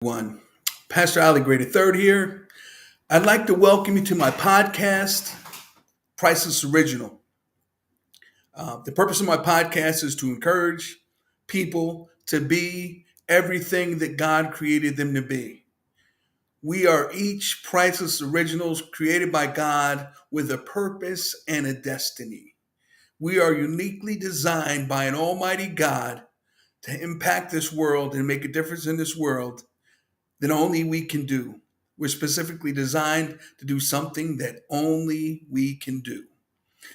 One. Pastor Ali Graded Third here. I'd like to welcome you to my podcast, Priceless Original. The purpose of my podcast is to encourage people to be everything that God created them to be. We are each priceless originals created by God with a purpose and a destiny. We are uniquely designed by an almighty God to impact this world and make a difference in this world that only we can do. We're specifically designed to do something that only we can do.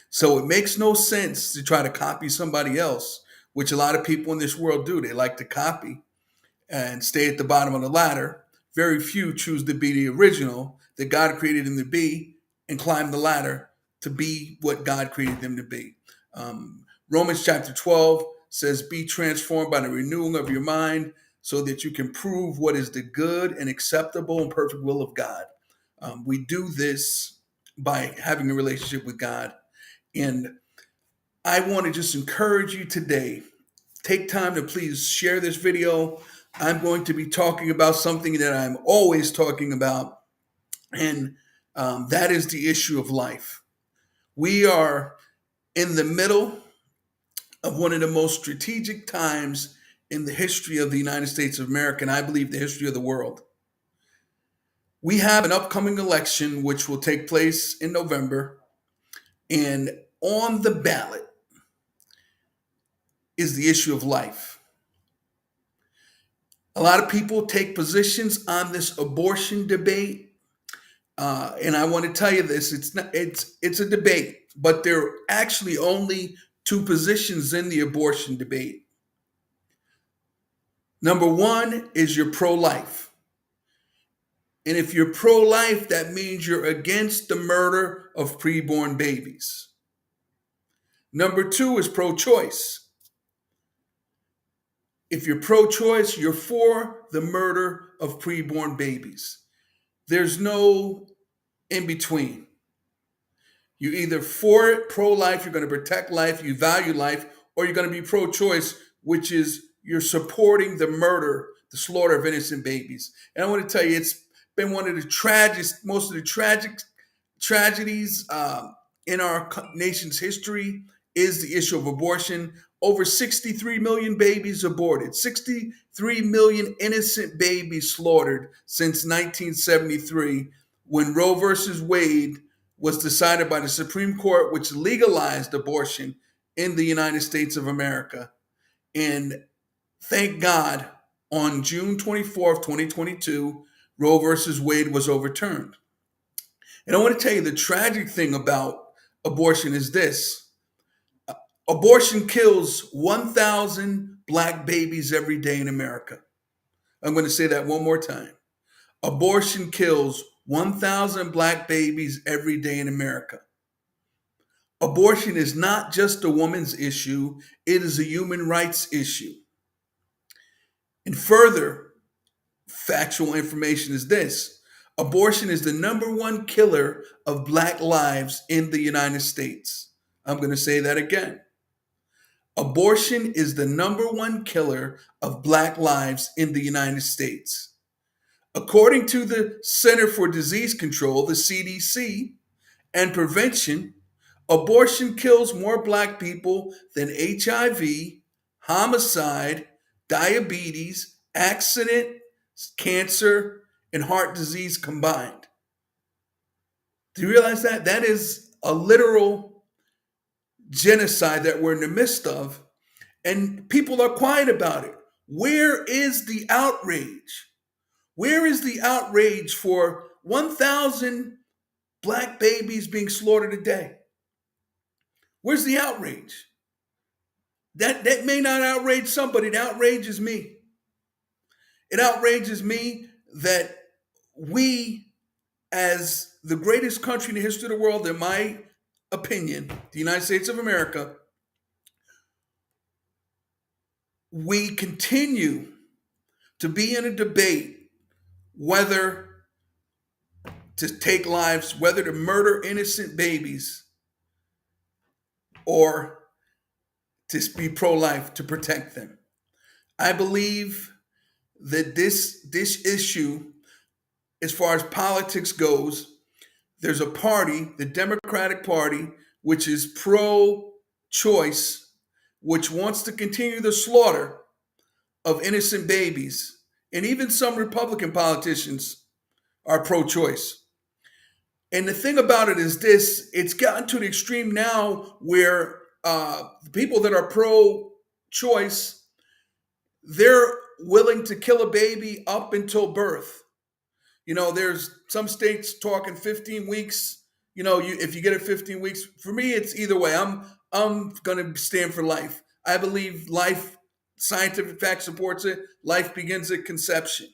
So it makes no sense to try to copy somebody else, which a lot of people in this world do. They like to copy and stay at the bottom of the ladder. Very few choose to be the original that God created them to be and climb the ladder to be what God created them to be. Romans chapter 12 says, be transformed by the renewing of your mind so that you can prove what is the good and acceptable and perfect will of God. We do this by having a relationship with God. And I want to just encourage you today, take time to please share this video. I'm going to be talking about something that I'm always talking about, and that is the issue of life. We are in the middle of one of the most strategic times in the history of the United States of America, and I believe the history of the world. We have an upcoming election which will take place in November, and on the ballot is the issue of life. A lot of people take positions on this abortion debate, and I want to tell you this: it's a debate, but there are actually only two positions in the abortion debate. Number one is you're pro-life. And if you're pro-life, that means you're against the murder of preborn babies. Number two is pro-choice. If you're pro-choice, you're for the murder of preborn babies. There's no in between. You're either for it, pro-life, you're going to protect life, you value life, or you're going to be pro-choice, which is you're supporting the murder, the slaughter of innocent babies. And I want to tell you, it's been one of the most of the tragic tragedies in our nation's history is the issue of abortion. Over 63 million babies aborted, 63 million innocent babies slaughtered since 1973 when Roe versus Wade was decided by the Supreme Court, which legalized abortion in the United States of America. And thank God, on June 24th, 2022, Roe versus Wade was overturned. And I want to tell you the tragic thing about abortion is this. Abortion kills 1,000 black babies every day in America. I'm going to say that one more time. Abortion kills 1,000 black babies every day in America. Abortion is not just a woman's issue, it is a human rights issue. And further factual information is this. Abortion is the number one killer of black lives in the United States. I'm going to say that again. Abortion is the number one killer of black lives in the United States. According to the Center for Disease Control, the CDC, and prevention, abortion kills more black people than HIV, homicide, diabetes, accident, cancer, and heart disease combined. Do you realize that? That is a literal genocide that we're in the midst of, and people are quiet about it. Where is the outrage? Where is the outrage for 1,000 black babies being slaughtered a day? Where's the outrage? That may not outrage somebody. It outrages me. It outrages me that we, as the greatest country in the history of the world, in my opinion, the United States of America, we continue to be in a debate whether to take lives, whether to murder innocent babies or to be pro-life to protect them. I believe that this issue, as far as politics goes, there's a party, the Democratic Party, which is pro-choice, which wants to continue the slaughter of innocent babies, and even some Republican politicians are pro-choice. And the thing about it is this: it's gotten to the extreme now where the people that are pro-choice, they're willing to kill a baby up until birth. There's some states talking 15 weeks. If you get it 15 weeks, for me, it's either way. I'm gonna stand for life. I believe life, scientific fact supports it. Life begins at conception.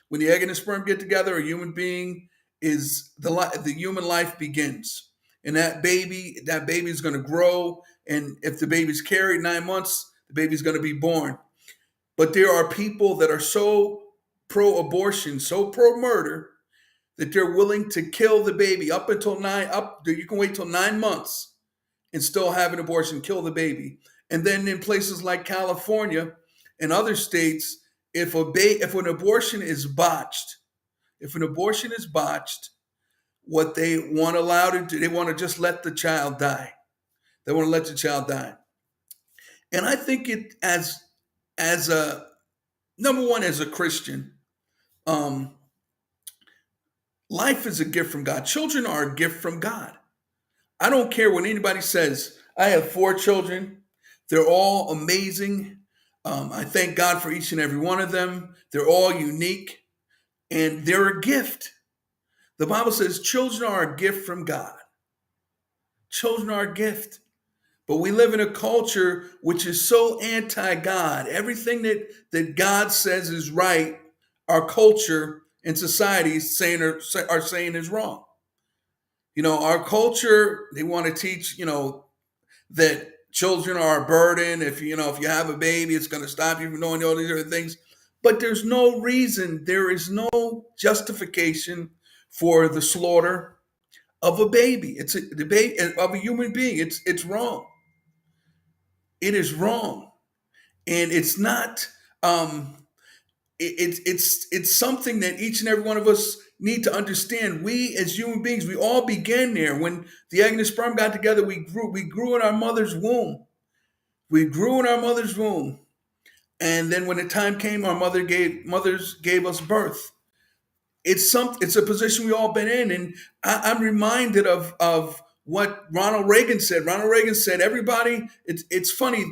When the egg and the sperm get together, a human being is the human life begins, and that baby is gonna grow. And if the baby's carried 9 months, the baby's gonna be born. But there are people that are so pro-abortion, so pro-murder, that they're willing to kill the baby up until you can wait till 9 months and still have an abortion, kill the baby. And then in places like California and other states, if an abortion is botched, what they want allowed to do, they want to just let the child die. They want to let the child die. And I think it as a number one, as a Christian, life is a gift from God. Children are a gift from God. I don't care what anybody says. I have 4 children. They're all amazing. I thank God for each and every one of them. They're all unique, and they're a gift. The Bible says children are a gift from God. Children are a gift. But we live in a culture which is so anti-God. Everything that God says is right, our culture and society are saying is wrong. Our culture, they want to teach, that children are a burden. If you have a baby, it's going to stop you from doing all these other things. But there's no reason, there is no justification for the slaughter of a baby. It's the baby of a human being. It's wrong. It is wrong, and it's not. It's something that each and every one of us need to understand. We as human beings, we all began there. When the egg and the sperm got together, we grew in our mother's womb. We grew in our mother's womb. And then when the time came, our mothers gave us birth. It's a position we all been in. And I'm reminded of what Ronald Reagan said. Ronald Reagan said, it's funny,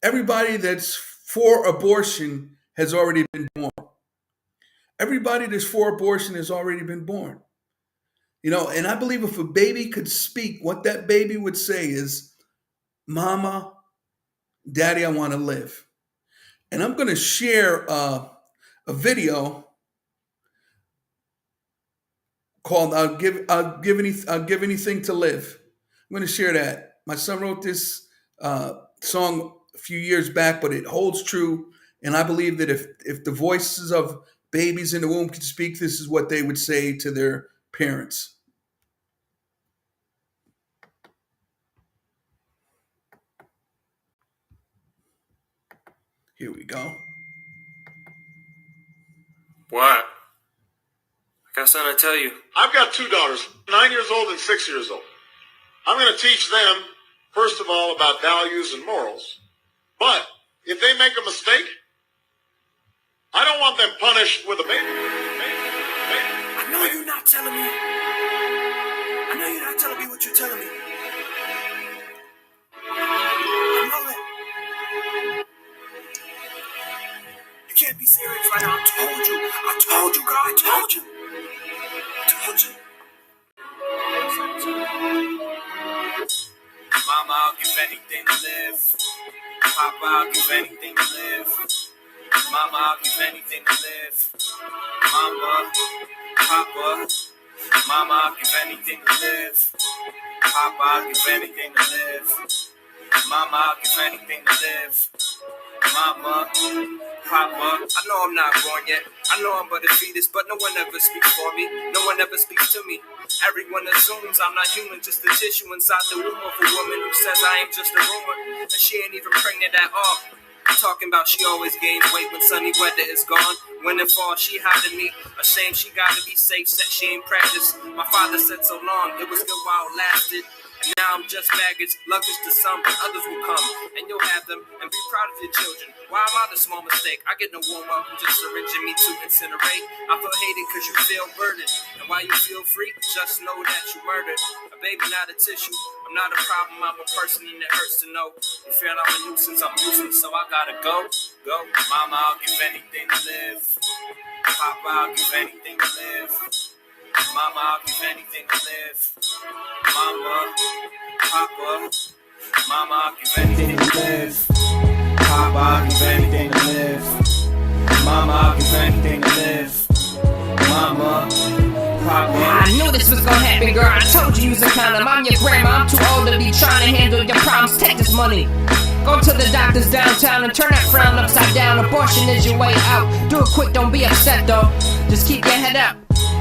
everybody that's for abortion has already been born. Everybody that's for abortion has already been born. And I believe if a baby could speak, what that baby would say is, Mama, Daddy, I want to live. And I'm going to share a video called I'll give anything to live. I'm going to share that. My son wrote this song a few years back, but it holds true. And I believe that if the voices of babies in the womb could speak, this is what they would say to their parents. Here we go. What? I got something to tell you. I've got 2 daughters, 9 years old and 6 years old. I'm going to teach them, first of all, about values and morals. But if they make a mistake, I don't want them punished with a baby. I know you're not telling me. I know you're not telling me what you're telling me. I know that. You can't be serious right now. I told you, girl. I told you. Mama, I'll give anything to live. Papa, I'll give anything to live. Mama, I'll give anything to live. Mama, Papa, Mama, I'll give anything to live. Papa, I'll give anything to live. Mama, I'll give anything to live. Mama, Papa, I know I'm not born yet. I know I'm but a fetus, but no one ever speaks for me. No one ever speaks to me. Everyone assumes I'm not human, just a tissue inside the womb of a woman who says I am just a rumor, and she ain't even pregnant at all. Talking about she always gains weight when sunny weather is gone. When it falls, she hiding me. Ashamed she gotta be safe, said she ain't practiced. My father said so long, it was good while it lasted. And now I'm just baggage, luggage to some, but others will come, and you'll have them, and be proud of your children. Why am I the small mistake? I get no warm up, I'm just syringing me to incinerate. I feel hated cause you feel burdened, and while you feel free, just know that you murdered. A baby, not a tissue, I'm not a problem, I'm a person and it hurts to know. You feel I'm a nuisance, I'm useless, so I gotta go. Mama, I'll give anything to live. Papa, I'll give anything to live. Mama, I'll give anything to live. Mama, Papa, Mama, I'll give anything to live. Papa, I'll give anything to live. Mama, I'll give anything to live. Mama, Papa. I knew this was gonna happen, girl. I told you was a condom. I'm your grandma. I'm too old to be trying to handle your problems. Take this money. Go to the doctors downtown and turn that frown upside down. Abortion is your way out. Do it quick, don't be upset though. Just keep your head up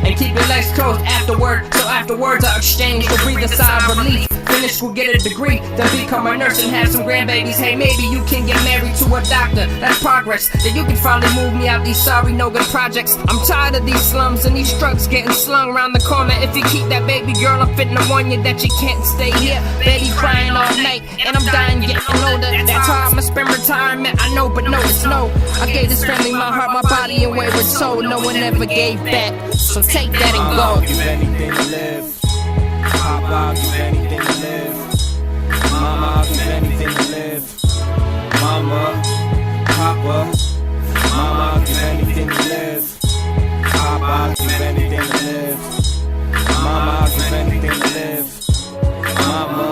and keep your legs closed afterward. So afterwards I exchange to breathe a sigh of relief. Finish school, get a degree, then become a nurse and have some grandbabies. Hey, maybe you can get married to a doctor. That's progress. Then you can finally move me out these sorry no good projects. I'm tired of these slums and these drugs getting slung around the corner. If you keep that baby girl, I'm fitting to warn you that you can't stay here. Baby crying all night and I'm dying getting older. That's how I'ma spend retirement. I know, but no, it's no. I gave this family my heart, my body, and wayward soul. No one ever gave back. So take that and go. I'll give anything to live. Papa, I'll give anything to live. Mama, I'll give anything to live. Mama, Papa, Mama, I'll give anything to live. Papa, I'll give anything to live. Mama, I'll give anything to live. Mama,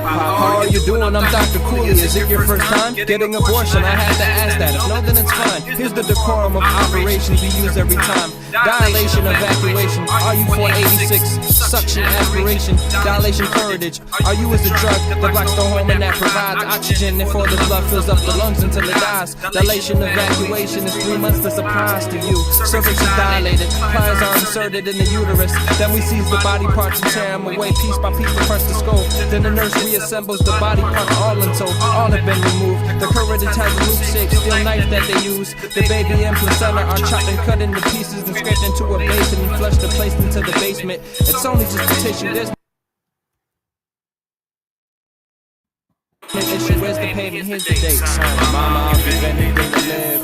How are you doing? I'm Dr. Cooley. Is it your first time getting abortion? I had to ask that. If no, then it's fine. Here's the decorum of operations we use every time. Dilation, evacuation. Are you 486? Suction, aspiration. Dilation, courage. Are you as a drug that blocks the hormone that provides oxygen and for the blood fills up the lungs until it dies? Dilation, evacuation is 3 months the surprise to you. Cervix is dilated. Pliers are inserted in the uterus. Then we seize the body parts and tear them away piece by piece to press the skull. Then the nurse reassembles the body part all until all have been removed. The carotid has a loop shaped steel knife that they use. The baby and placenta are chopped and cut into pieces and scraped into a basin and flushed and placed into the basement. It's only just a tissue. There's no issue. Where's the payment? Here's the date. Mama, I'll give anything to live.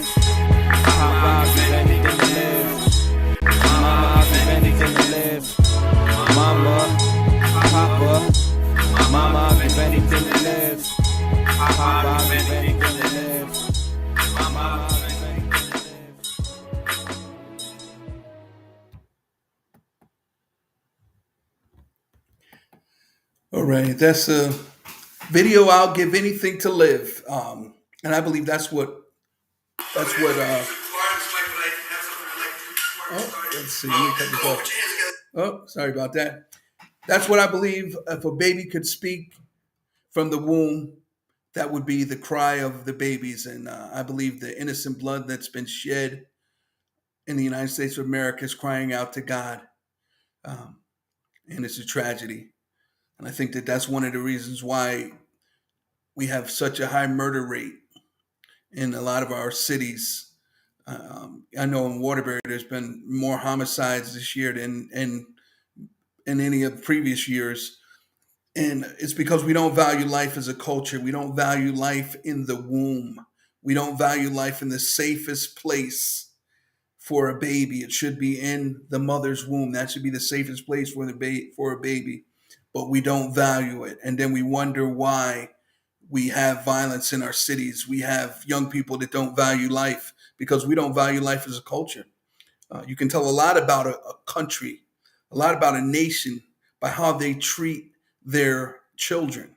Papa, I'll give anything to live. Mama, I'll give anything to live. Mama, Papa, Mama, I'll give anything to live. Papa, I'll give anything to live. Mama, I'll give anything to live. All right, that's a video. I'll give anything to live, and I believe that's what. Oh, let's see. Let me cut this off. Oh, sorry about that. That's what I believe. If a baby could speak from the womb, that would be the cry of the babies, and I believe the innocent blood that's been shed in the United States of America is crying out to God, and it's a tragedy. And I think that that's one of the reasons why we have such a high murder rate in a lot of our cities. I know in Waterbury, there's been more homicides this year than in any of the previous years. And it's because we don't value life as a culture. We don't value life in the womb. We don't value life in the safest place for a baby. It should be in the mother's womb. That should be the safest place for for a baby. But we don't value it. And then we wonder why we have violence in our cities. We have young people that don't value life because we don't value life as a culture. You can tell a lot about a country, a lot about a nation by how they treat their children.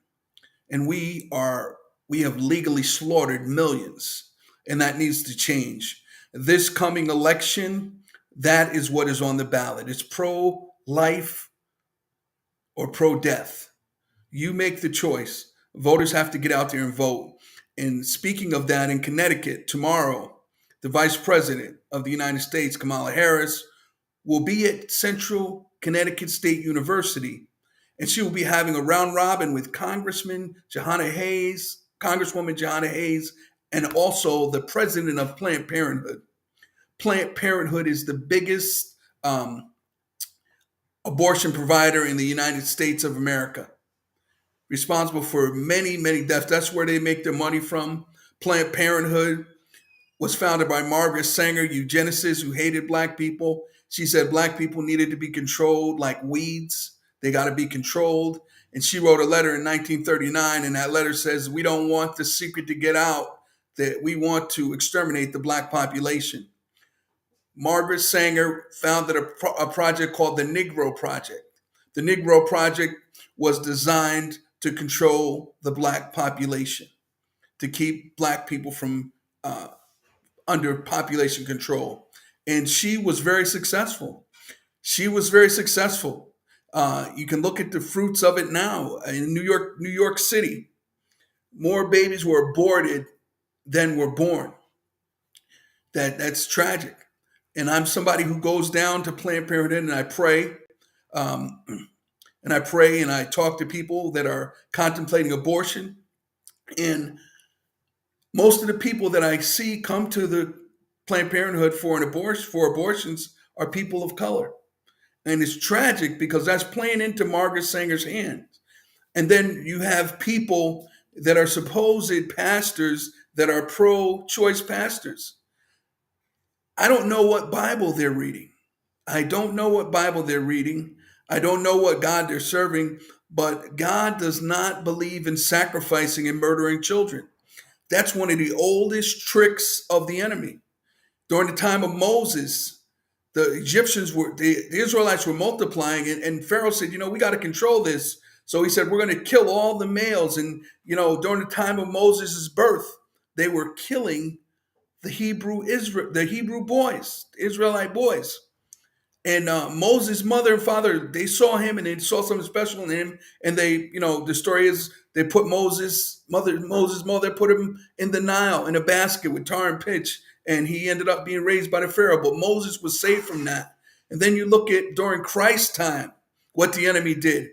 And we have legally slaughtered millions, and that needs to change. This coming election, that is what is on the ballot. It's pro-life or pro-death. You make the choice. Voters have to get out there and vote. And speaking of that, in Connecticut, tomorrow, the Vice President of the United States, Kamala Harris, will be at Central Connecticut State University. And she will be having a round robin with Congresswoman Johanna Hayes, and also the president of Planned Parenthood. Planned Parenthood is the biggest abortion provider in the United States of America, responsible for many, many deaths. That's where they make their money from. Planned Parenthood was founded by Margaret Sanger, eugenicist who hated black people. She said black people needed to be controlled like weeds. They got to be controlled. And she wrote a letter in 1939, and that letter says, we don't want the secret to get out that we want to exterminate the black population. Margaret Sanger founded a project called the Negro Project. The Negro Project was designed to control the black population, to keep black people from under population control. And she was very successful. She was very successful. You can look at the fruits of it now in New York City. More babies were aborted than were born. That's tragic. And I'm somebody who goes down to Planned Parenthood and I pray. And I pray and I talk to people that are contemplating abortion. And most of the people that I see come to the Planned Parenthood for abortions are people of color. And it's tragic because that's playing into Margaret Sanger's hands. And then you have people that are supposed pastors that are pro-choice pastors. I don't know what Bible they're reading. I don't know what Bible they're reading. I don't know what God they're serving, but God does not believe in sacrificing and murdering children. That's one of the oldest tricks of the enemy. During the time of Moses, the Israelites were multiplying, and Pharaoh said, we got to control this. So he said, we're going to kill all the males. And, during the time of Moses' birth, they were killing the Hebrew boys, the Israelite boys. And Moses' mother and father, they saw him and they saw something special in him. And they, the story is they put Moses' mother put him in the Nile in a basket with tar and pitch. And he ended up being raised by the Pharaoh. But Moses was saved from that. And then you look at during Christ's time, what the enemy did.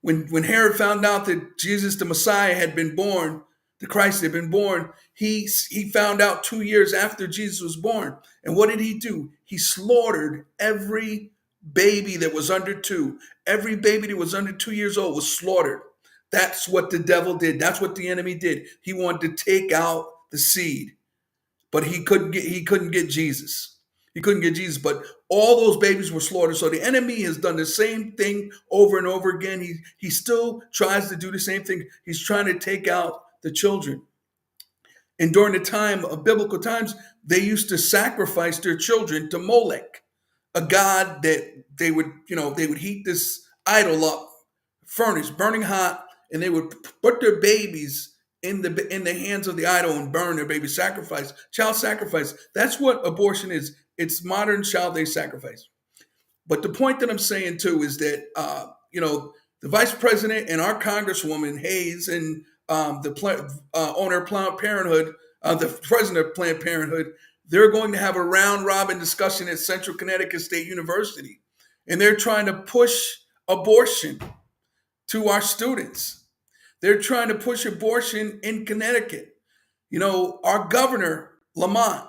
When Herod found out that Jesus, the Messiah, had been born, the Christ had been born, he found out 2 years after Jesus was born. And what did he do? He slaughtered every baby that was under 2. Every baby that was under 2 years old was slaughtered. That's what the devil did. That's what the enemy did. He wanted to take out the seed, but he couldn't get Jesus. He couldn't get Jesus, but all those babies were slaughtered. So the enemy has done the same thing over and over again. He still tries to do the same thing. He's trying to take out the children. And during the time of biblical times, they used to sacrifice their children to Molech, a god that they would heat this idol up, furnace, burning hot, and they would put their babies in the hands of the idol and burn their baby, child sacrifice. That's what abortion is. It's modern child-based sacrifice. But the point that I'm saying too is that the vice president and our Congresswoman Hayes and the owner of Planned Parenthood, the president of Planned Parenthood, they're going to have a round-robin discussion at Central Connecticut State University, and they're trying to push abortion to our students. They're trying to push abortion in Connecticut. Our governor, Lamont,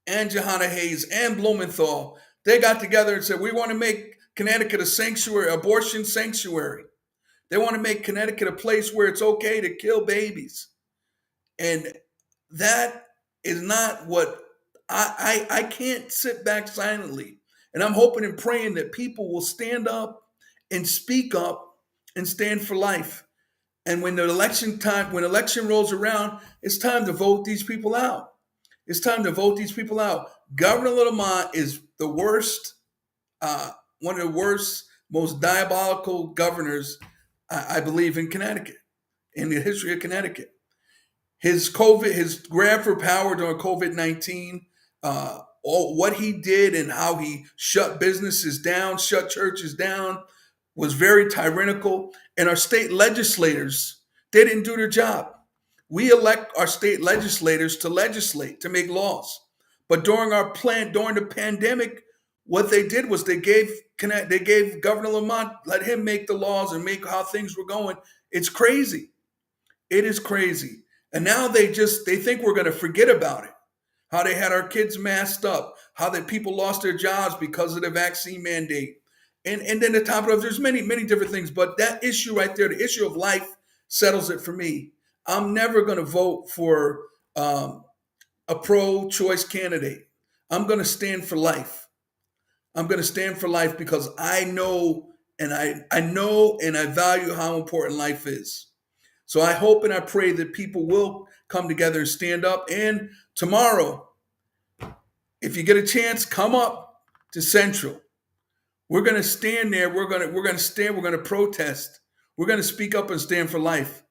and Johanna Hayes, and Blumenthal, they got together and said, we want to make Connecticut a sanctuary, abortion sanctuary. They want to make Connecticut a place where it's okay to kill babies. And that is not what I can't sit back silently. And I'm hoping and praying that people will stand up and speak up and stand for life. And when election rolls around, it's time to vote these people out. It's time to vote these people out. Governor Lamont is the worst, one of the worst, most diabolical governors, I believe, in Connecticut, in the history of Connecticut. His grab for power during COVID-19, what he did and how he shut businesses down, shut churches down, was very tyrannical. And our state legislators, they didn't do their job. We elect our state legislators to legislate, to make laws. But during the pandemic, what they did was they gave Governor Lamont, let him make the laws and make how things were going. It's crazy. It is crazy. And now they think we're going to forget about it. How they had our kids masked up, how that people lost their jobs because of the vaccine mandate. And then the top of it, there's many, many different things. But that issue right there, the issue of life, settles it for me. I'm never going to vote for a pro-choice candidate. I'm going to stand for life. I'm going to stand for life because I know and I value how important life is. So I hope and I pray that people will come together and stand up. And tomorrow, if you get a chance, come up to Central. We're going to stand there. We're going to stand. We're going to protest. We're going to speak up and stand for life,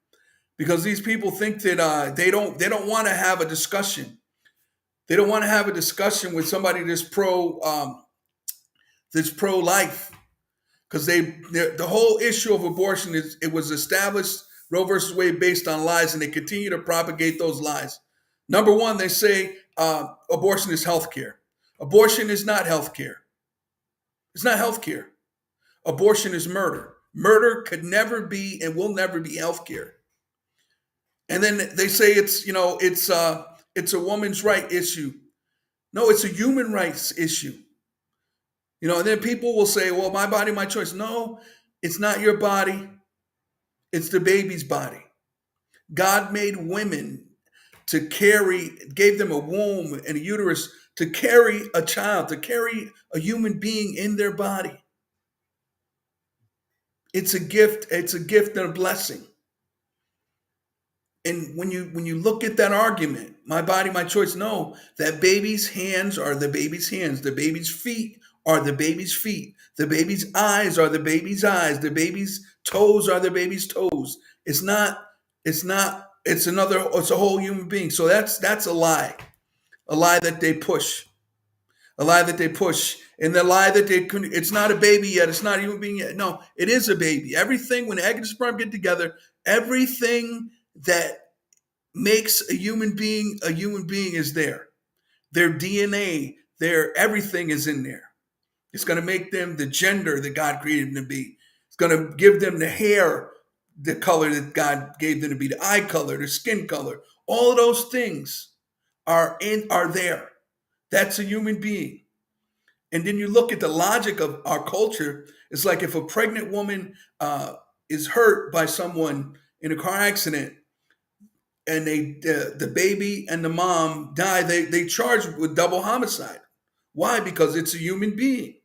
because these people think that they don't want to have a discussion. They don't want to have a discussion with somebody that's pro life, because the whole issue of abortion it was established, Roe versus Wade, based on lies, and they continue to propagate those lies. Number one, they say abortion is healthcare. Abortion is not healthcare. It's not healthcare. Abortion is murder. Murder could never be and will never be healthcare. And then they say it's a woman's right issue. No, it's a human rights issue. And then people will say, well, my body, my choice. No, it's not your body. It's the baby's body. God made women gave them a womb and a uterus to carry a child, to carry a human being in their body. It's a gift. It's a gift and a blessing. And when you look at that argument, my body, my choice, no, that baby's hands are the baby's hands. The baby's feet are the baby's feet. The baby's eyes are the baby's eyes. The baby's toes are the baby's toes. It's a whole human being. So that's a lie that they push. A lie that they push. And the lie that it's not a baby yet. It's not a human being yet. No, it is a baby. Everything, when the egg and sperm get together, everything that makes a human being is there. Their DNA, everything is in there. It's going to make them the gender that God created them to be. It's going to give them the hair, the color that God gave them to be, the eye color, the skin color. All of those things are there. That's a human being. And then you look at the logic of our culture. It's like if a pregnant woman is hurt by someone in a car accident, and the baby and the mom die, they charge with double homicide. Why? Because it's a human being.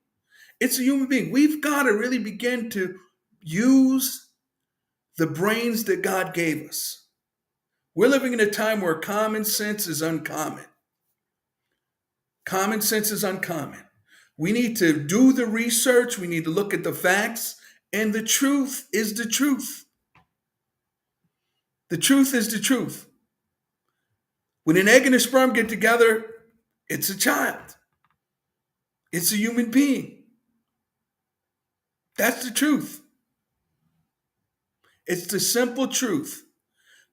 It's a human being. We've got to really begin to use the brains that God gave us. We're living in a time where common sense is uncommon. Common sense is uncommon. We need to do the research. We need to look at the facts. And the truth is the truth. The truth is the truth. When an egg and a sperm get together, it's a child. It's a human being. That's the truth. It's the simple truth.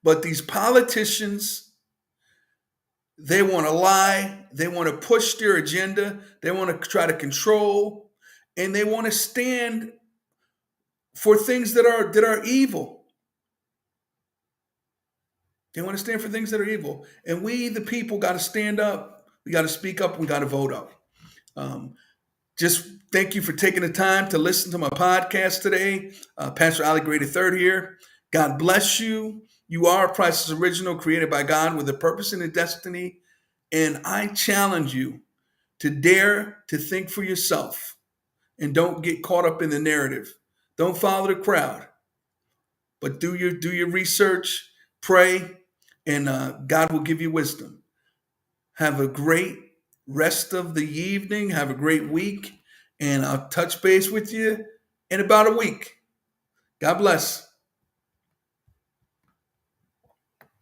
But these politicians, they want to lie. They want to push their agenda. They want to try to control. And they want to stand for things that are evil. They want to stand for things that are evil. And we, the people, got to stand up. We got to speak up. We got to vote up. Just thank you for taking the time to listen to my podcast today. Pastor Ali Gray III here. God bless you. You are a Priceless Original, created by God with a purpose and a destiny. And I challenge you to dare to think for yourself and don't get caught up in the narrative. Don't follow the crowd, but do your research, pray, and God will give you wisdom. Have a great rest of the evening. Have a great week. And I'll touch base with you in about a week. God bless.